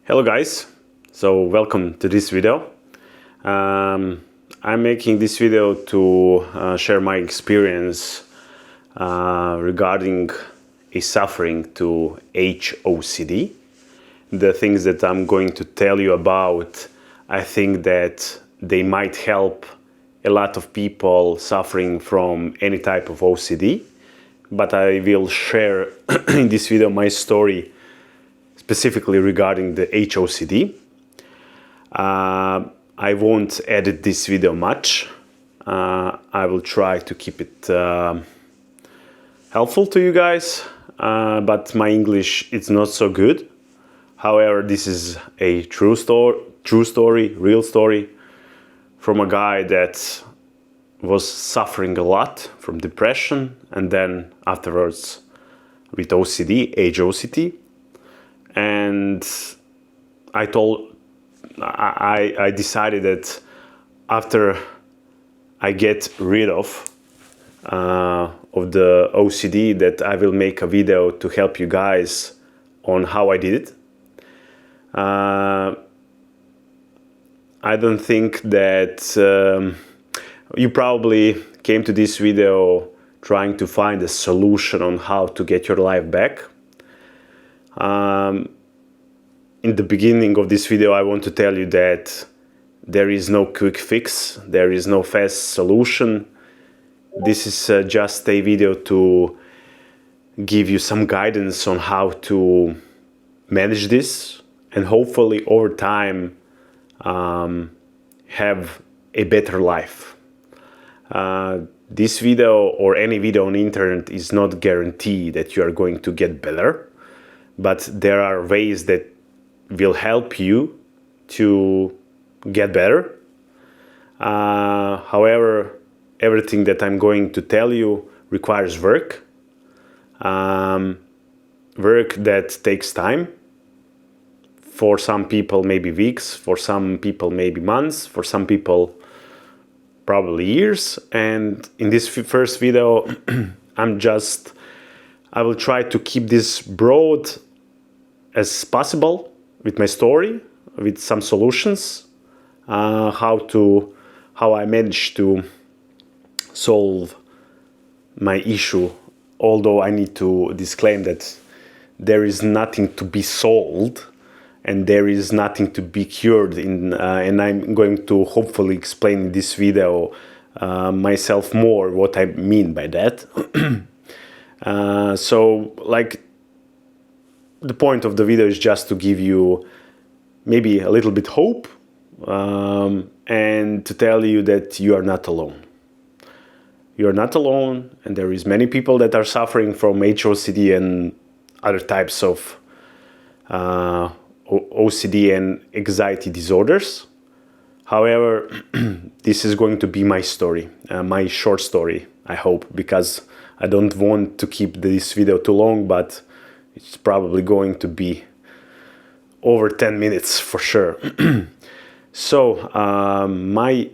Hello guys, so welcome to this video. I'm making this video to share my experience regarding a suffering to HOCD. The things that I'm going to tell you about, I think that they might help a lot of people suffering from any type of OCD, but I will share in this video my story specifically regarding the HOCD. I won't edit this video much. I will try to keep it helpful to you guys, but my English is not so good. However, this is a true story, real story from a guy that was suffering a lot from depression and then afterwards with OCD, HOCD. And I decided that after I get rid of the OCD, that I will make a video to help you guys on how I did it. I don't think that you probably came to this video trying to find a solution on how to get your life back. In the beginning of this video, I want to tell you that there is no quick fix, there is no fast solution. This is just a video to give you some guidance on how to manage this and hopefully over time have a better life. This video or any video on the internet is not guaranteed that you are going to get better, but there are ways that will help you to get better. However, everything that I'm going to tell you requires work. Work that takes time. For some people, maybe weeks. For some people, maybe months. For some people, probably years. And in this first video, I will try to keep this broad as possible with my story, with some solutions, how I managed to solve my issue. Although I need to disclaim that there is nothing to be solved and there is nothing to be cured and I'm going to hopefully explain in this video myself more what I mean by that. So like, the point of the video is just to give you maybe a little bit hope and to tell you that you are not alone. You are not alone, and there is many people that are suffering from HOCD and other types of OCD and anxiety disorders. However, this is going to be my story, my short story, I hope, because I don't want to keep this video too long, but it's probably going to be over 10 minutes for sure. So, my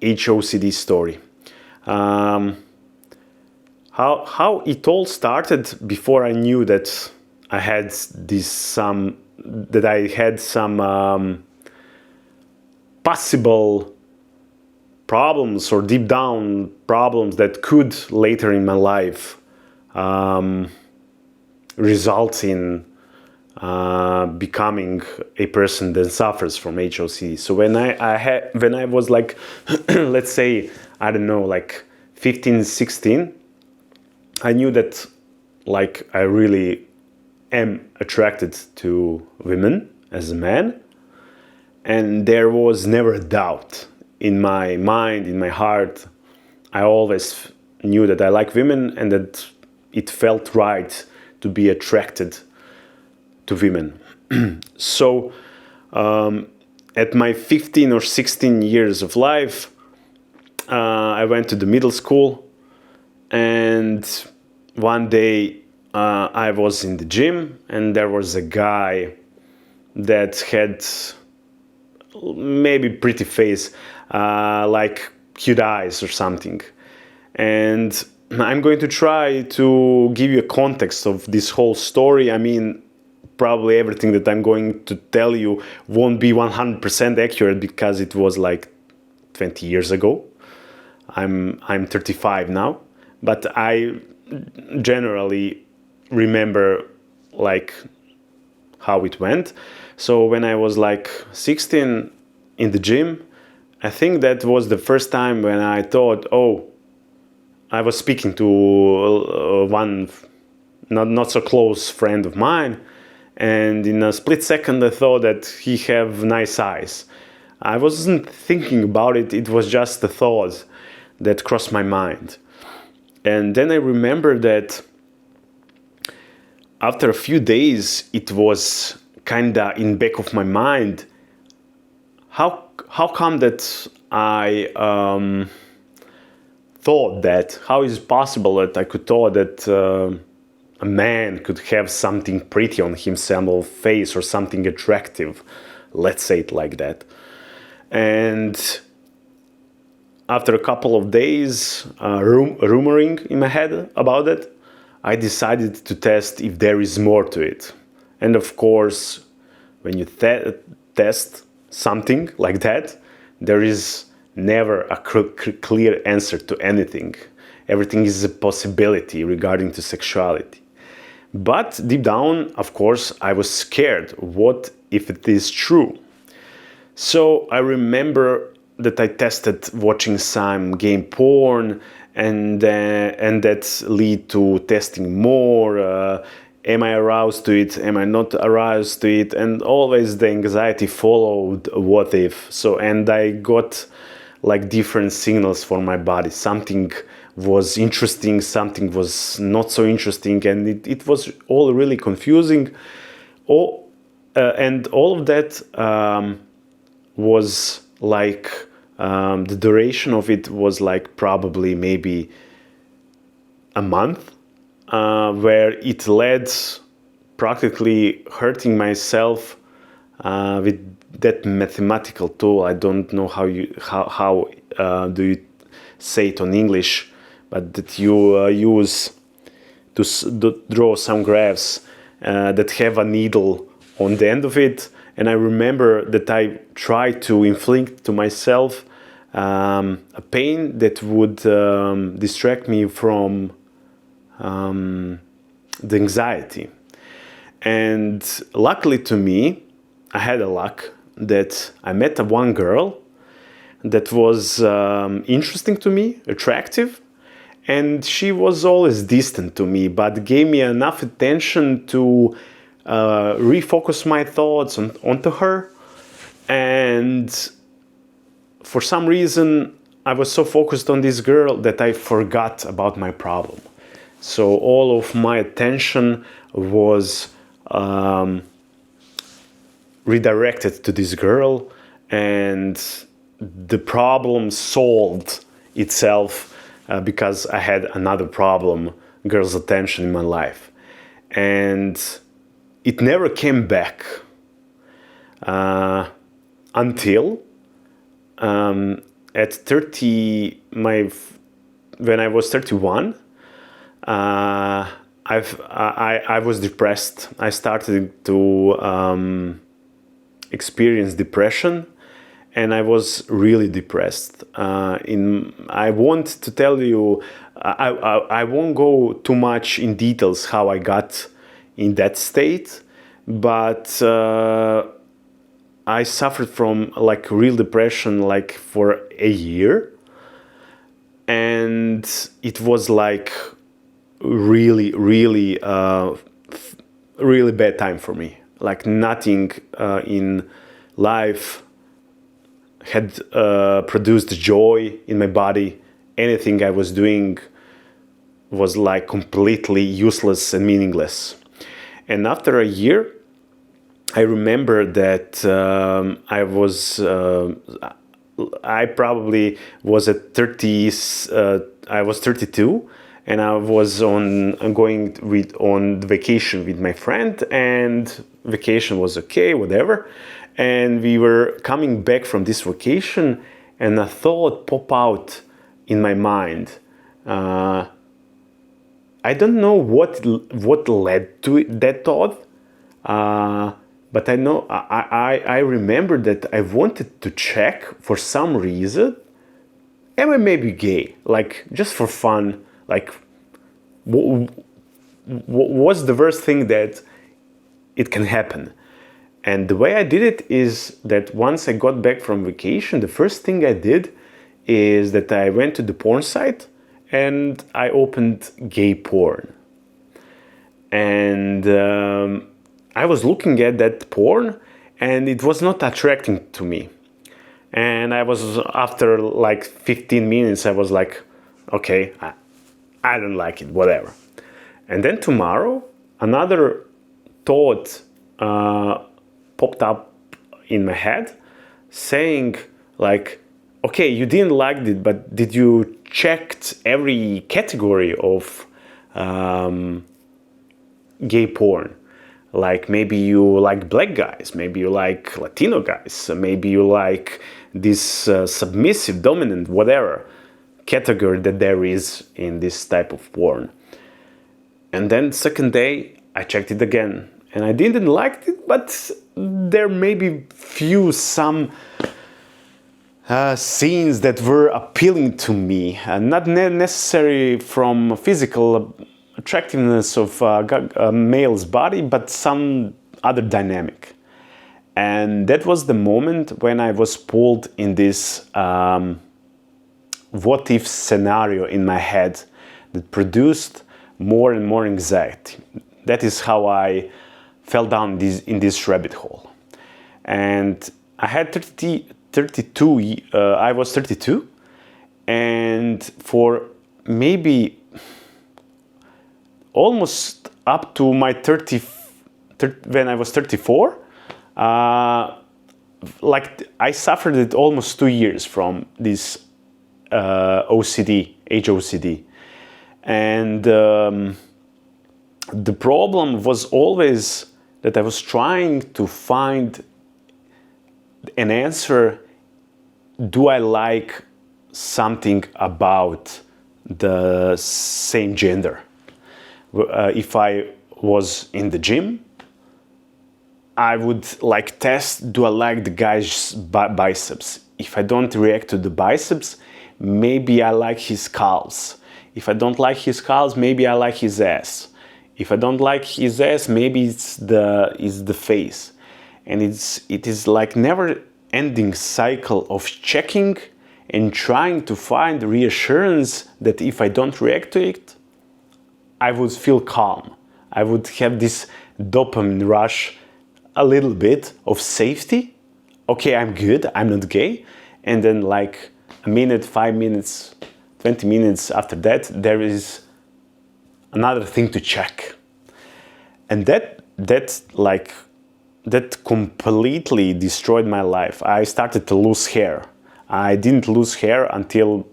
HOCD story. How it all started before I knew that I had some possible problems or deep down problems that could later in my life result in becoming a person that suffers from HOCD. So when I was like, let's say, I don't know, like 15, 16, I knew that like I really am attracted to women as a man, and there was never a doubt in my mind, in my heart. I always knew that I like women and that it felt right to be attracted to women. So at my 15 or 16 years of life, I went to the middle school, and one day I was in the gym and there was a guy that had maybe pretty face, like cute eyes or something. And I'm going to try to give you a context of this whole story. I mean, probably everything that I'm going to tell you won't be 100% accurate because it was like 20 years ago. I'm 35 now, but I generally remember like how it went. So when I was like 16 in the gym, I think that was the first time when I thought, oh, I was speaking to one not so close friend of mine, and in a split second I thought that he have nice eyes. I wasn't thinking about it, it was just a thought that crossed my mind. And then I remember that after a few days it was kinda in back of my mind, how come that I thought that, how is it possible that I could thought that a man could have something pretty on himself face or something attractive, let's say it like that. And after a couple of days rumoring in my head about it, I decided to test if there is more to it. And of course, when you test something like that, there is never a clear answer to anything. Everything is a possibility regarding to sexuality. But deep down, of course, I was scared. What if it is true? So I remember that I tested watching some gay porn, and that lead to testing more. Am I aroused to it? Am I not aroused to it? And always the anxiety followed. What if? So, and I got like different signals for my body. Something was interesting, something was not so interesting, and it was all really confusing. And all of that was like the duration of it was like probably maybe a month, where it led practically hurting myself with that mathematical tool. I don't know how do you say it on English, but that you use to draw some graphs that have a needle on the end of it. And I remember that I tried to inflict to myself a pain that would distract me from the anxiety. And luckily to me, I had a luck that I met one girl that was interesting to me, attractive, and she was always distant to me, but gave me enough attention to refocus my thoughts onto her. And for some reason, I was so focused on this girl that I forgot about my problem. So all of my attention was redirected to this girl, and the problem solved itself because I had another problem, girl's attention in my life. And it never came back until at 30, when I was 31, I was depressed. I started to experience depression, and I was really depressed. I want to tell you, I won't go too much in details how I got in that state, but I suffered from like real depression like for a year, and it was like really bad time for me. Like nothing in life had produced joy in my body. Anything I was doing was like completely useless and meaningless. And after a year, I remember that I probably was at 30s. I was 32, and I was going on vacation with my friend, and vacation was okay, whatever. And we were coming back from this vacation, and a thought popped out in my mind. I don't know what led to that thought, But I know I remember that I wanted to check for some reason, am I maybe gay? Like just for fun, like what's the worst thing that it can happen? And the way I did it is that once I got back from vacation, the first thing I did is that I went to the porn site and I opened gay porn. And I was looking at that porn and it was not attracting to me. And I was, after like 15 minutes, I was like, okay, I don't like it, whatever. And then tomorrow, another thought popped up in my head saying like, okay, you didn't like it, but did you checked every category of gay porn? Like maybe you like black guys, maybe you like Latino guys, maybe you like this submissive, dominant, whatever category that there is in this type of porn. And then second day I checked it again and I didn't like it, but there may be some scenes that were appealing to me, not necessarily from physical attractiveness of a male's body, but some other dynamic. And that was the moment when I was pulled in this what if scenario in my head that produced more and more anxiety. That is how I fell down in this rabbit hole. And I had 32, I was 32, and for maybe almost up to my when I was 34, like I suffered it almost 2 years from this OCD, HOCD. And the problem was always that I was trying to find an answer. Do I like something about the same gender? If I was in the gym, I would like test, do I like the guy's biceps? If I don't react to the biceps, maybe I like his calves. If I don't like his calves, maybe I like his ass. If I don't like his ass, maybe it's the face. And it is like never-ending cycle of checking and trying to find reassurance that if I don't react to it, I would feel calm. I would have this dopamine rush, a little bit of safety. Okay, I'm good, I'm not gay. And then like a minute, 5 minutes, 20 minutes after that, there is another thing to check. And that completely destroyed my life. I started to lose hair. I didn't lose hair until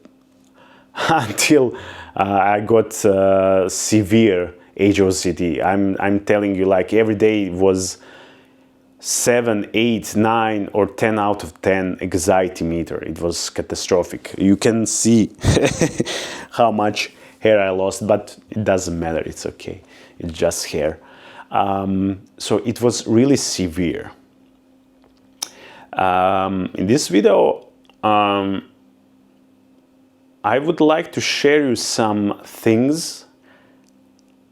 I got severe HOCD. I'm telling you, like every day was 7, 8, 9, or 10 out of 10 anxiety meter. It was catastrophic. You can see how much hair I lost, but it doesn't matter. It's okay. It's just hair. So it was really severe. In this video, I would like to share you some things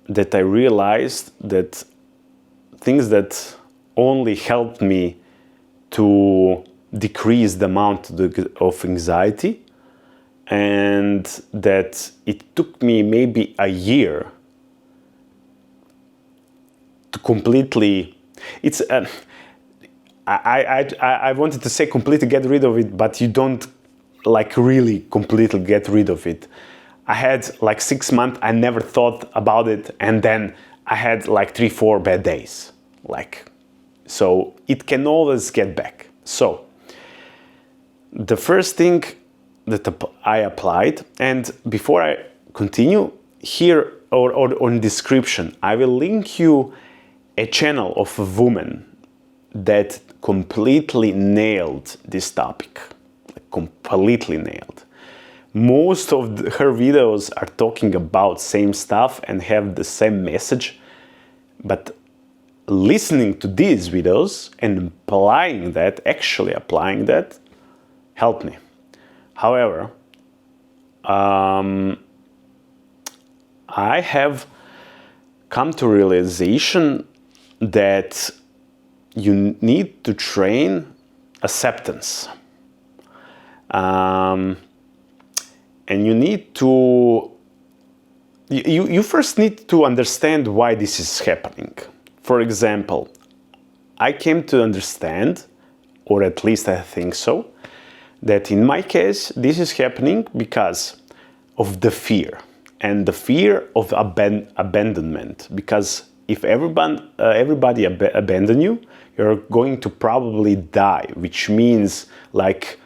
that I realized, that things that only helped me to decrease the amount of anxiety, and that it took me maybe a year to completely, I wanted to say completely get rid of it, but you don't like really completely get rid of it. I had like 6 months, I never thought about it, and then I had like 3-4 bad days. So it can always get back. So the first thing that I applied, and before I continue, here or on description, I will link you a channel of a woman that completely nailed this topic. Completely nailed. Most of her videos are talking about same stuff and have the same message, but listening to these videos and actually applying that, helped me. However, I have come to realization that you need to train acceptance. And you need to, you first need to understand why this is happening. For example, I came to understand, or at least I think so, that in my case, this is happening because of the fear, and the fear of abandonment. Because if everybody abandon you, you're going to probably die, which means like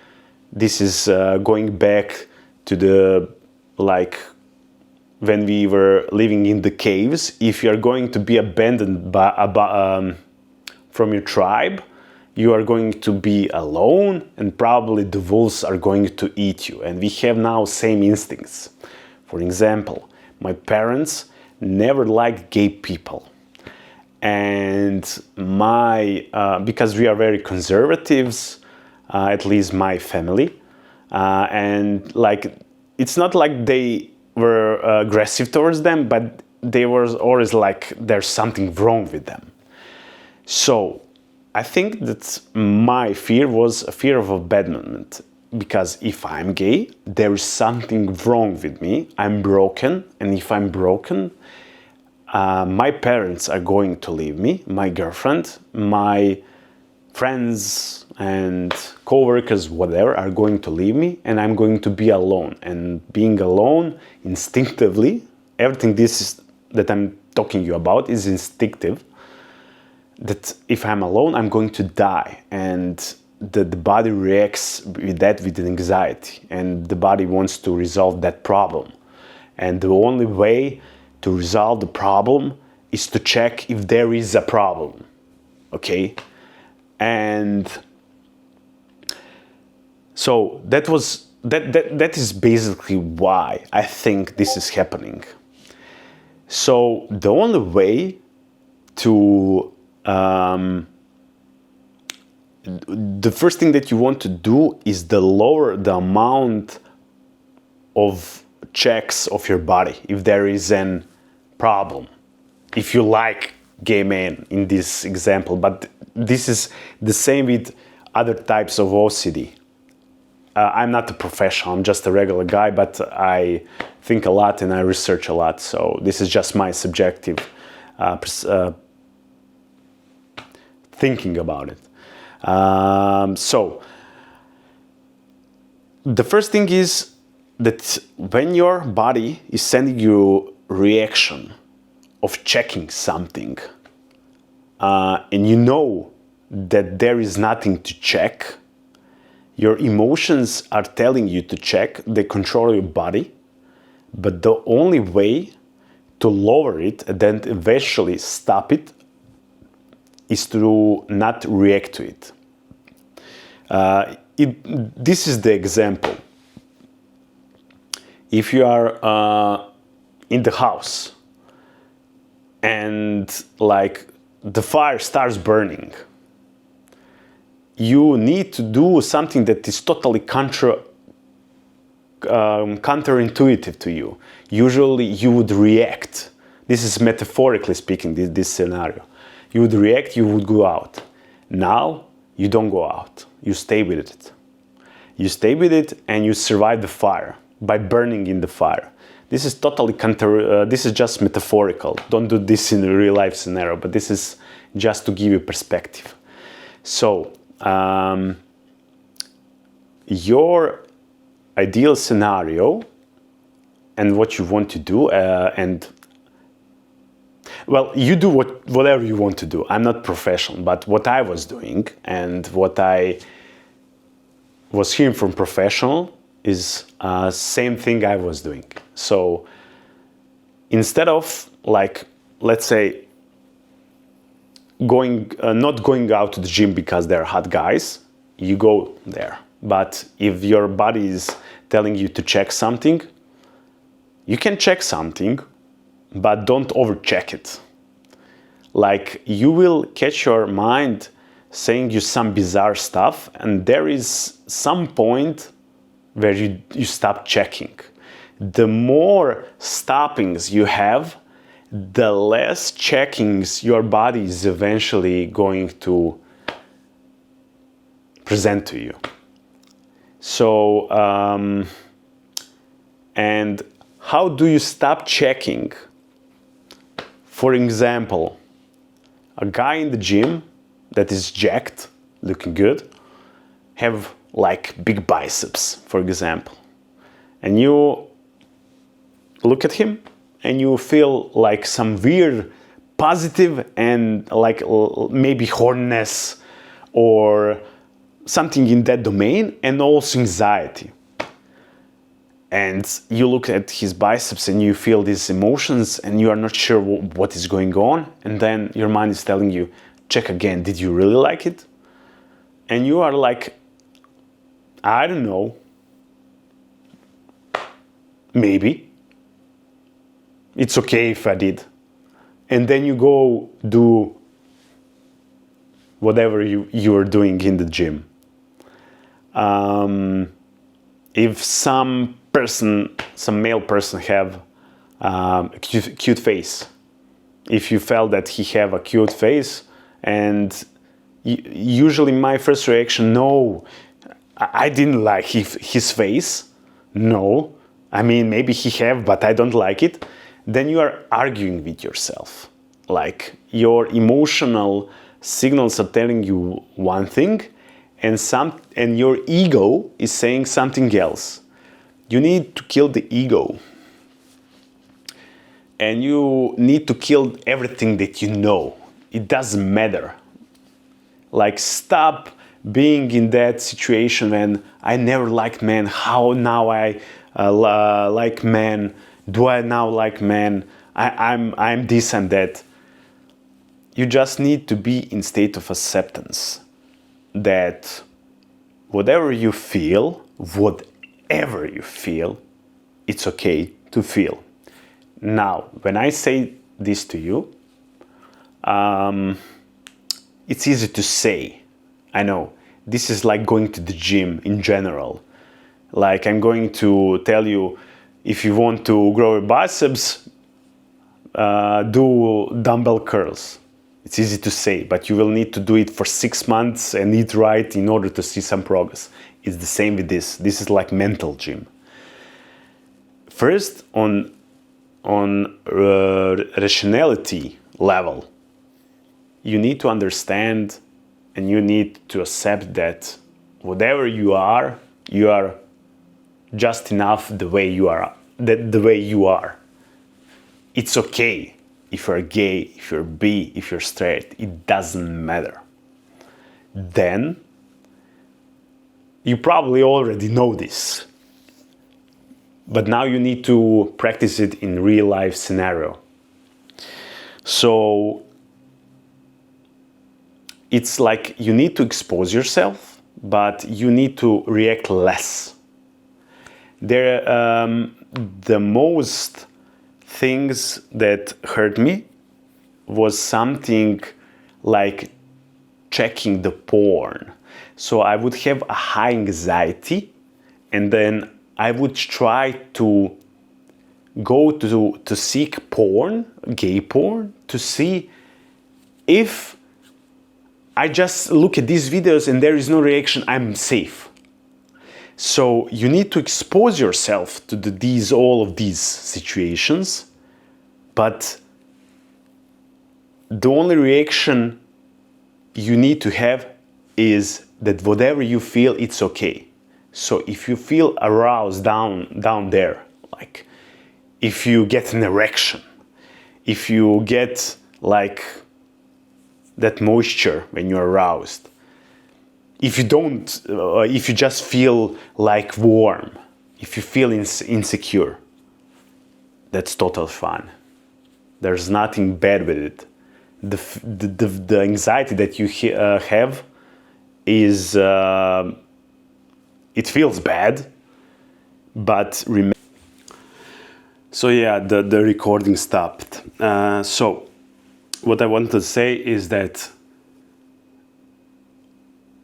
this is going back to the, like, when we were living in the caves. If you're going to be abandoned from your tribe, you are going to be alone, and probably the wolves are going to eat you. And we have now same instincts. For example, my parents never liked gay people. And because we are very conservatives, at least my family, and like, it's not like they were aggressive towards them, but they were always like, there's something wrong with them. So I think that my fear was a fear of abandonment, because if I'm gay, there is something wrong with me. I'm broken, and if I'm broken, my parents are going to leave me, my girlfriend, my friends and co-workers, whatever, are going to leave me, and I'm going to be alone. And being alone, instinctively, everything that I'm talking to you about is instinctive. That if I'm alone, I'm going to die, and the body reacts with that with anxiety, and the body wants to resolve that problem. And the only way to resolve the problem is to check if there is a problem, okay? And so that is basically why I think this is happening. So the only way to the first thing that you want to do is to lower the amount of checks of your body if there is an problem. If you like gay men in this example, but this is the same with other types of OCD. I'm not a professional, I'm just a regular guy, but I think a lot and I research a lot. So this is just my subjective thinking about it. So the first thing is that when your body is sending you reaction of checking something, and you know that there is nothing to check, your emotions are telling you to check, they control your body, but the only way to lower it and then eventually stop it is to not react to it. This is the example. If you are in the house and like the fire starts burning, you need to do something that is totally counterintuitive to you. Usually you would react. This is metaphorically speaking, this scenario. You would react, you would go out. Now you don't go out, you stay with it. You stay with it and you survive the fire by burning in the fire. This is totally this is just metaphorical. Don't do this in a real life scenario, but this is just to give you perspective. So, your ideal scenario and what you want to do, well, you do whatever you want to do. I'm not professional, but what I was doing and what I was hearing from professional is same thing I was doing. So instead of, like, let's say, not going out to the gym because they're hot guys, you go there. But if your body is telling you to check something, you can check something, but don't overcheck it. like you will catch your mind saying you some bizarre stuff, and there is some point where you stop checking. The more stoppings you have, the less checkings your body is eventually going to present to you. So, and how do you stop checking? For example, a guy in the gym that is jacked, looking good, have like big biceps, for example. And you look at him and you feel like some weird positive and like maybe horniness or something in that domain, and also anxiety. And you look at his biceps and you feel these emotions and you are not sure what is going on. And then your mind is telling you, check again, did you really like it? And you are like, I don't know, maybe. It's okay if I did. And then you go do whatever you are doing in the gym. If some male person have a cute face, if you felt that he have a cute face, and usually my first reaction, no, I didn't like his face. No, I mean, maybe he have, but I don't like it. Then you are arguing with yourself. Like your emotional signals are telling you one thing, and your ego is saying something else. You need to kill the ego. And you need to kill everything that you know. It doesn't matter. Like, stop being in that situation when I never liked men. How now I like men? Do I now like men? I'm this and that. You just need to be in state of acceptance that whatever you feel, it's okay to feel. Now, when I say this to you, it's easy to say. I know. This is like going to the gym in general. Like, I'm going to tell you, if you want to grow your biceps, do dumbbell curls. It's easy to say, but you will need to do it for 6 months and eat right in order to see some progress. It's the same with this. This is like mental gym. First, on rationality level, you need to understand and you need to accept that whatever you are just enough the way you are. The way you are. It's okay if you're gay, if you're bi, if you're straight. It doesn't matter. Then you probably already know this. But now you need to practice it in real life scenario. So it's like you need to expose yourself, but you need to react less. The most things that hurt me was something like checking the porn. So I would have a high anxiety, and then I would try to go to seek porn, gay porn, to see if I just look at these videos and there is no reaction, I'm safe. So you need to expose yourself to all of these situations, but the only reaction you need to have is that whatever you feel, it's okay. So if you feel aroused down there, like if you get an erection, if you get like that moisture when you're aroused, if you just feel like warm, if you feel insecure, that's total fun. There's nothing bad with it. The anxiety that you have is it feels bad, but so yeah, the recording stopped. So what I want to say is that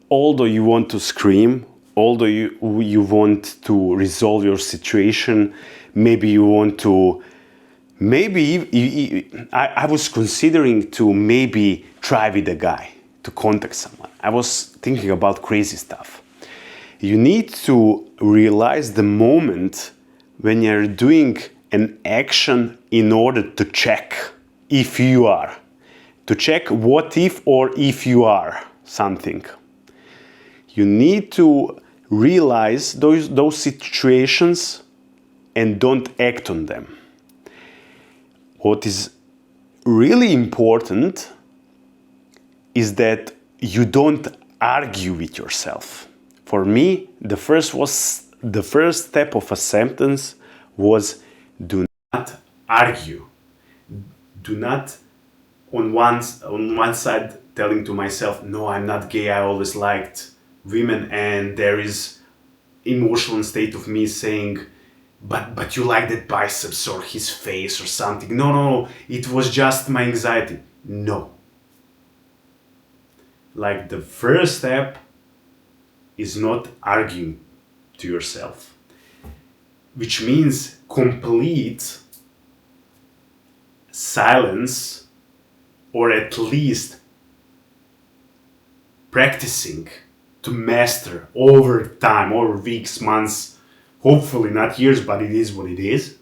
although you want to scream, although you want to resolve your situation, maybe you want to, I was considering to maybe try with a guy, to contact someone. I was thinking about crazy stuff. You need to realize the moment when you're doing an action in order to check if you are. To check what if or if you are something. You need to realize those situations and don't act on them. What is really important is that you don't argue with yourself. For me, the first step of acceptance was do not argue. Do not on one side telling to myself, no, I'm not gay, I always liked women, and there is emotional state of me saying, but you like that biceps or his face or something. No, it was just my anxiety. No. Like the first step is not arguing to yourself, which means complete silence, or at least practicing to master over time, over weeks, months, hopefully not years, but it is what it is,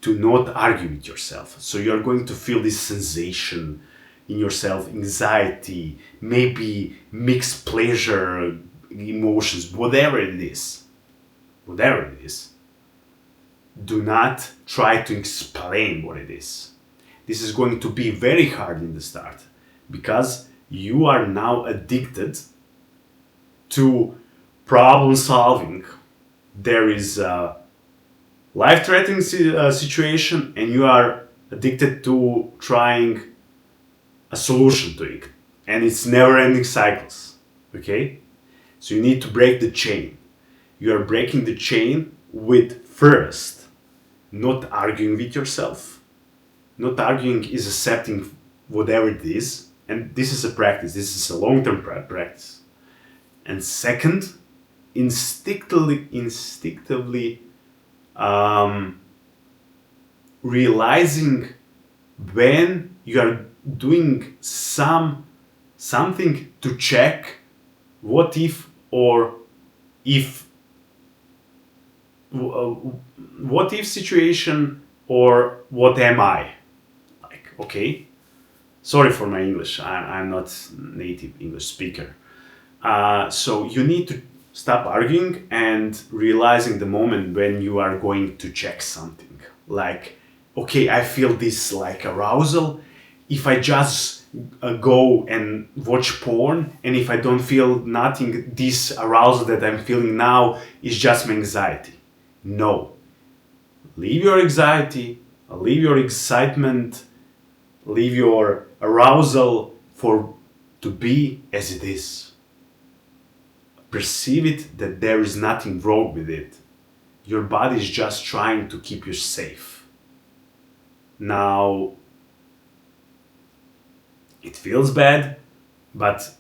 to not argue with yourself. So you're going to feel this sensation in yourself, anxiety, maybe mixed pleasure, emotions, whatever it is. Whatever it is. Do not try to explain what it is. This is going to be very hard in the start because you are now addicted to problem solving. There is a life-threatening situation and you are addicted to trying a solution to it. And it's never-ending cycles. Okay? So you need to break the chain. You are breaking the chain with first not arguing with yourself. Not arguing is accepting whatever it is. And this is a practice. This is a long-term practice. And second, instinctively realizing when you are doing something to check what if or if what if situation or what am I like. Okay, sorry for my English, I'm not native English speaker. So you need to stop arguing and realizing the moment when you are going to check something. Like, okay, I feel this like arousal. If I just go and watch porn, and if I don't feel nothing, this arousal that I'm feeling now is just my anxiety. No. Leave your anxiety, leave your excitement, leave your arousal to be as it is. Perceive it that there is nothing wrong with it. Your body is just trying to keep you safe. Now, it feels bad, but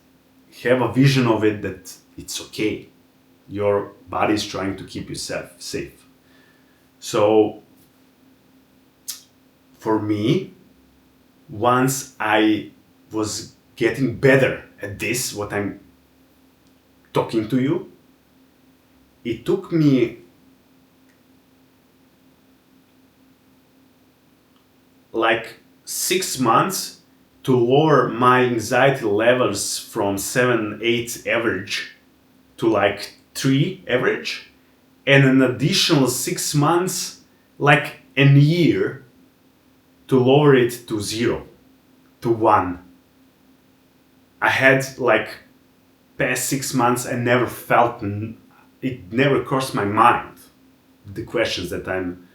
have a vision of it that it's okay. Your body is trying to keep you safe. So, for me, once I was getting better at this, what I'm talking to you, it took me like 6 months to lower my anxiety levels from 7, 8 average to like 3 average, and an additional 6 months, like a year, to lower it to 0, to 1. I had like past 6 months, I never felt, it never crossed my mind, the questions that I'm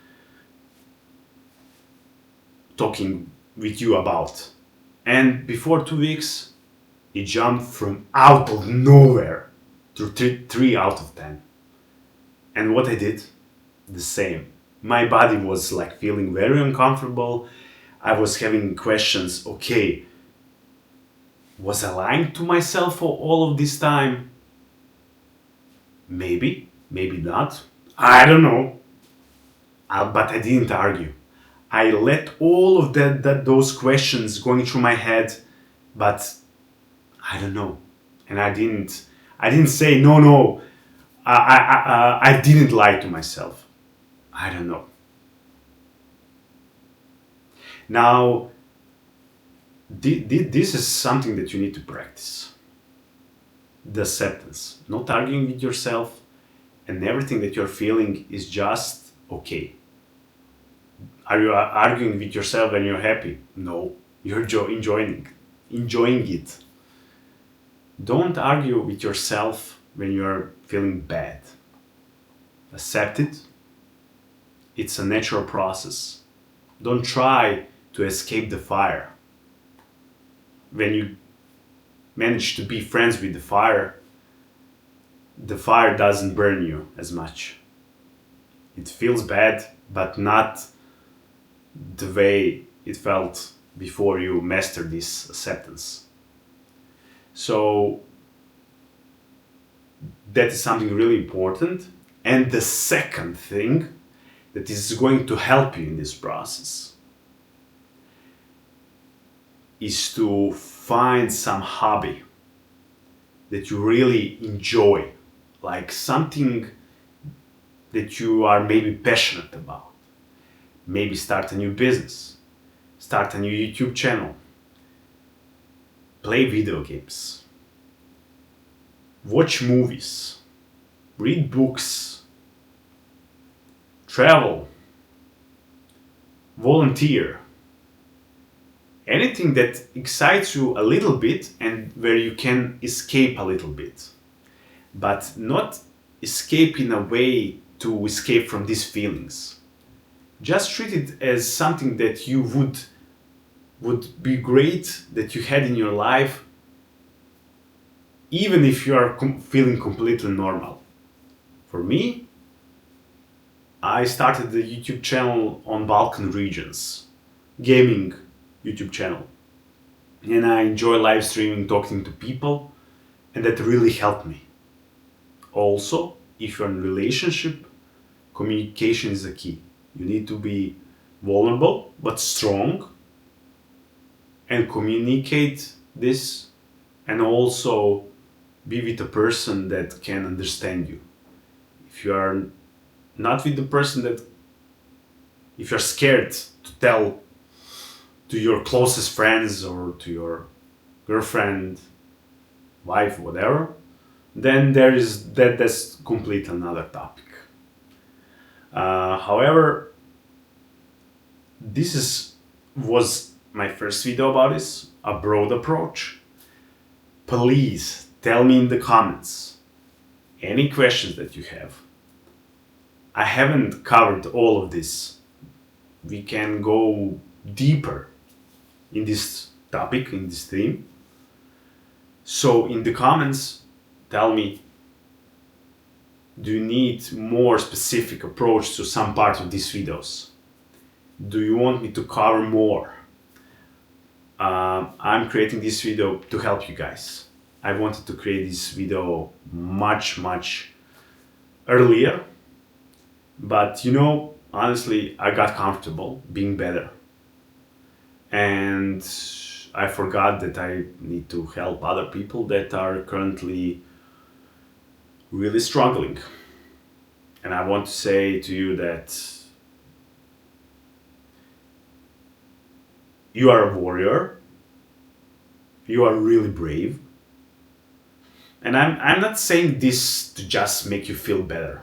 talking with you about. And before 2 weeks, it jumped from out of nowhere to 3 out of 10. And what I did? The same. My body was like feeling very uncomfortable. I was having questions, okay, was I lying to myself for all of this time? Maybe, maybe not. I don't know. But I didn't argue. I let all of those questions going through my head, but I don't know. And I didn't say, no, I didn't lie to myself. I don't know. Now, this is something that you need to practice. The acceptance, not arguing with yourself, and everything that you're feeling is just okay. Are you arguing with yourself when you're happy? No, you're enjoying it. Don't argue with yourself when you're feeling bad. Accept it. It's a natural process. Don't try to escape the fire. When you manage to be friends with the fire doesn't burn you as much. It feels bad, but not the way it felt before you mastered this acceptance. So that is something really important. And the second thing that is going to help you in this process is to find some hobby that you really enjoy, like something that you are maybe passionate about. Maybe start a new business, start a new YouTube channel, play video games, watch movies, read books, travel, volunteer. Anything that excites you a little bit and where you can escape a little bit, but not escape in a way to escape from these feelings. Just treat it as something that you would be great that you had in your life, even if you are feeling completely normal. For me, I started the YouTube channel on Balkan regions, gaming YouTube channel, and I enjoy live streaming, talking to people, and that really helped me. Also, if you're in a relationship, communication is the key. You need to be vulnerable but strong and communicate this, and also be with a person that can understand you. If you are not with the person that, if you're scared to tell to your closest friends or to your girlfriend, wife, whatever, then that's complete another topic. However, was my first video about this, a broad approach. Please tell me in the comments any questions that you have. I haven't covered all of this. We can go deeper in this topic, in this theme. So in the comments, tell me, do you need more specific approach to some part of these videos? Do you want me to cover more? I'm creating this video to help you guys. I wanted to create this video much earlier, but honestly, I got comfortable being better. And I forgot that I need to help other people that are currently really struggling. And I want to say to you that you are a warrior. You are really brave. And I'm not saying this to just make you feel better.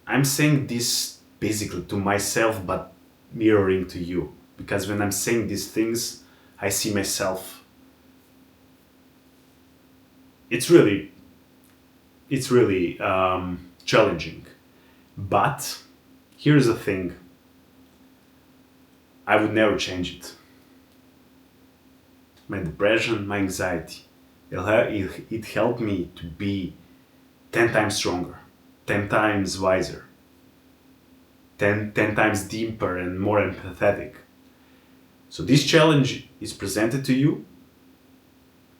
I'm saying this basically to myself, but mirroring to you. Because when I'm saying these things, I see myself. It's really challenging. But here's the thing. I would never change it. My depression, my anxiety, it helped me to be 10 times stronger, 10 times wiser, 10 times deeper and more empathetic. So this challenge is presented to you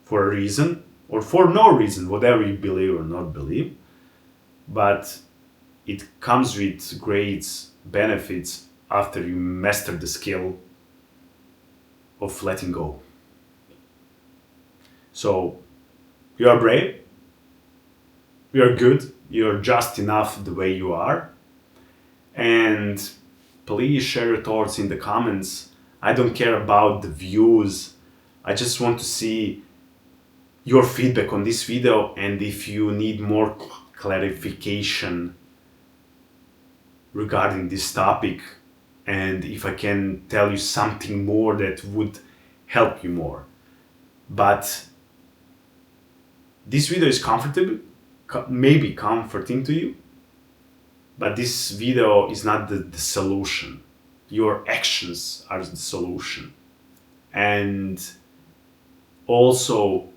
for a reason, or for no reason, whatever you believe or not believe, but it comes with great benefits after you master the skill of letting go. So you are brave, you are good, you're just enough the way you are, and please share your thoughts in the comments. I don't care about the views, I just want to see your feedback on this video, and if you need more clarification regarding this topic, and if I can tell you something more that would help you more. But this video is comfortable, maybe comforting to you, but this video is not the solution. Your actions are the solution. And also,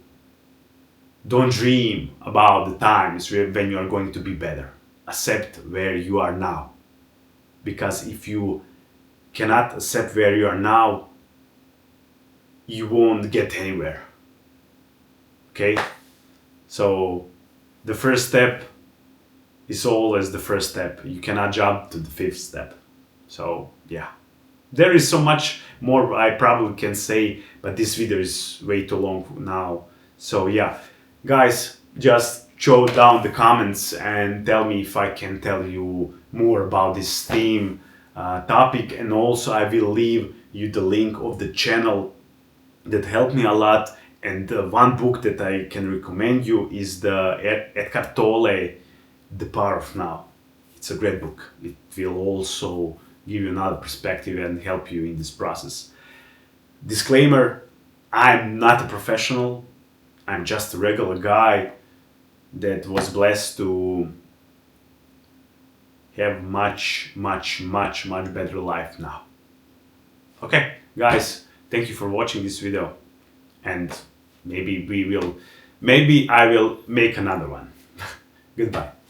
don't dream about the times when you are going to be better. Accept where you are now. Because if you cannot accept where you are now, you won't get anywhere. Okay? So the first step is always the first step. You cannot jump to the fifth step. So yeah, there is so much more I probably can say, but this video is way too long now. So yeah, guys, just throw down the comments and tell me if I can tell you more about this theme topic, and also I will leave you the link of the channel that helped me a lot. And one book that I can recommend you is the Eckhart Tolle, The Power of Now. It's a great book. It will also give you another perspective and help you in this process. Disclaimer, I'm not a professional. I'm just a regular guy that was blessed to have much better life now. Okay, guys, thank you for watching this video, and maybe I will make another one. Goodbye.